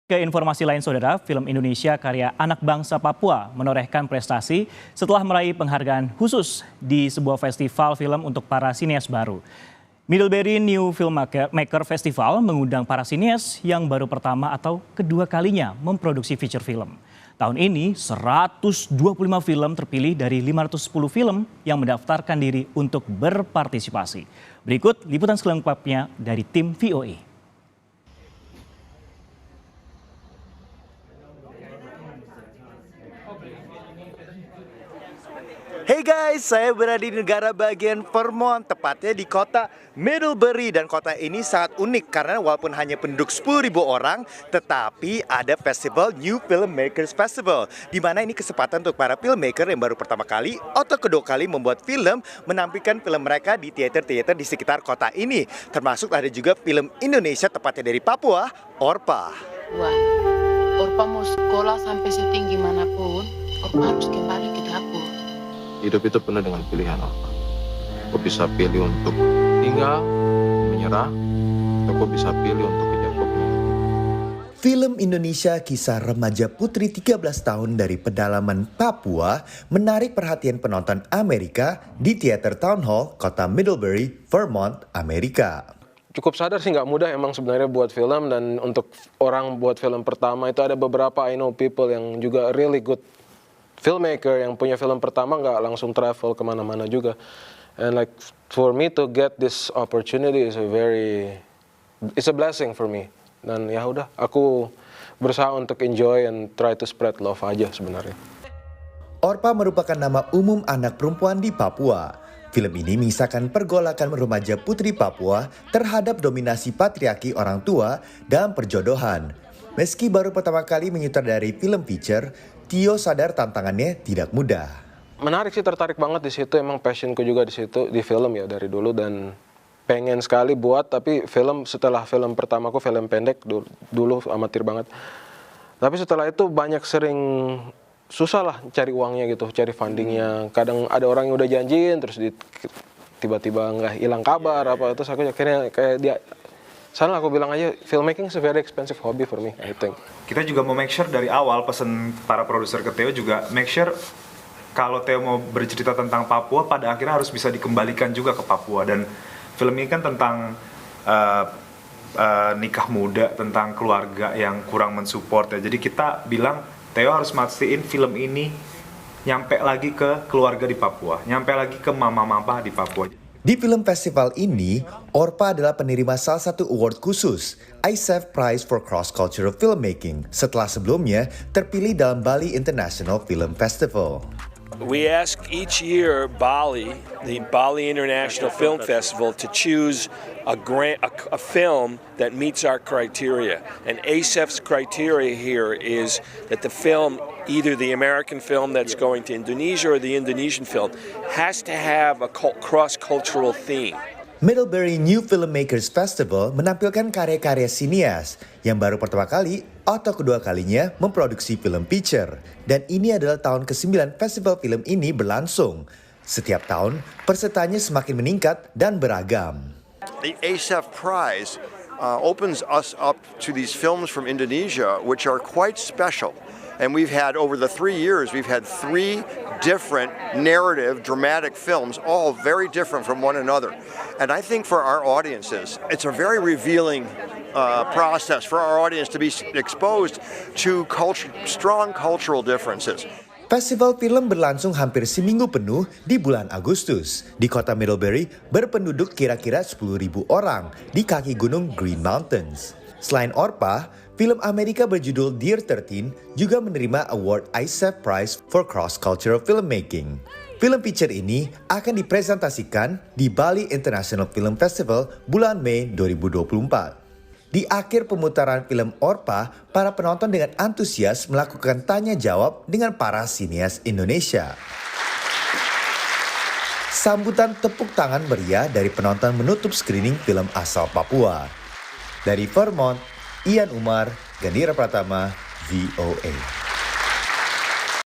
Ke informasi lain saudara, film Indonesia karya anak bangsa Papua menorehkan prestasi setelah meraih penghargaan khusus di sebuah festival film untuk para sinias baru. Middlebury New Filmmaker Festival mengundang para sinias yang baru pertama atau kedua kalinya memproduksi feature film. Tahun ini 125 film terpilih dari 510 film yang mendaftarkan diri untuk berpartisipasi. Berikut liputan selengkapnya dari tim VOA. Hey guys, saya berada di negara bagian Vermont, tepatnya di kota Middlebury. Dan kota ini sangat unik karena walaupun hanya penduduk 10.000 orang, tetapi ada festival New Filmmakers Festival, di mana ini kesempatan untuk para filmmaker yang baru pertama kali atau kedua kali membuat film, menampilkan film mereka di teater-teater di sekitar kota ini. Termasuk ada juga film Indonesia, tepatnya dari Papua, Orpa. Wah, Orpa mau sekolah sampai setinggi manapun, Orpa harus kembali ke dapur. Hidup itu penuh dengan pilihan apa. Kau bisa pilih untuk tinggal, menyerah, atau kau bisa pilih untuk kejar kebenaran. Film Indonesia kisah remaja putri 13 tahun dari pedalaman Papua menarik perhatian penonton Amerika di Theater Town Hall, kota Middlebury, Vermont, Amerika. Cukup sadar sih nggak mudah emang sebenarnya buat film, dan untuk orang buat film pertama itu ada beberapa I know people yang juga really good filmmaker yang punya film pertama nggak langsung travel kemana-mana juga. And like for me to get this opportunity is it's a blessing for me. Dan ya udah, aku berusaha untuk enjoy and try to spread love aja sebenarnya. Orpa merupakan nama umum anak perempuan di Papua. Film ini mengisahkan pergolakan remaja putri Papua terhadap dominasi patriarki orang tua dalam perjodohan. Meski baru pertama kali menyutradari film feature, Tio sadar tantangannya tidak mudah. Menarik sih, tertarik banget di situ. Emang passionku juga di situ, di film ya dari dulu, dan pengen sekali buat. Tapi setelah film pertamaku film pendek dulu amatir banget. Tapi setelah itu banyak sering susah lah cari uangnya gitu, cari fundingnya. Kadang ada orang yang udah janjiin terus tiba-tiba nggak hilang kabar apa. Terus aku akhirnya kayak dia. Sana aku bilang aja, filmmaking is a very expensive hobby for me, I think. Kita juga mau make sure dari awal, pesen para produser ke Theo juga make sure kalau Theo mau bercerita tentang Papua, pada akhirnya harus bisa dikembalikan juga ke Papua. Dan film ini kan tentang nikah muda, tentang keluarga yang kurang mensupport ya. Jadi kita bilang Theo harus mastiin film ini nyampe lagi ke keluarga di Papua, nyampe lagi ke mama-mama di Papua. Di film festival ini, Orpa adalah penerima salah satu award khusus, ISEF Prize for Cross Cultural Filmmaking, setelah sebelumnya terpilih dalam Bali International Film Festival. We ask each year the Bali International Film Festival to choose a film that meets our criteria. And ASEF's criteria here is that the film, either the American film that's going to Indonesia or the Indonesian film, has to have a cross-cultural theme. Middlebury New Filmmakers Festival menampilkan karya-karya sinias yang baru pertama kali atau kedua kalinya memproduksi film feature. Dan ini adalah tahun ke-9 festival film ini berlangsung. Setiap tahun, pesertanya semakin meningkat dan beragam. The ASEF Prize opens us up to these films from Indonesia, which are quite special. And we've had, over the 3 years, we've had 3 different narrative, dramatic films, all very different from one another. And I think for our audiences, it's a very revealing process for our audience to be exposed to strong cultural differences. Festival film berlangsung hampir seminggu penuh di bulan Agustus. Di kota Middlebury berpenduduk kira-kira 10.000 orang di kaki gunung Green Mountains. Selain Orpa, film Amerika berjudul Dear 13 juga menerima award ISEF Prize for Cross-Cultural Filmmaking. Film feature ini akan dipresentasikan di Bali International Film Festival bulan Mei 2024. Di akhir pemutaran film Orpa, para penonton dengan antusias melakukan tanya jawab dengan para sinias Indonesia. Sambutan tepuk tangan meriah dari penonton menutup screening film asal Papua. Dari Vermont, Ian Umar, Gandhira Pratama, VOA.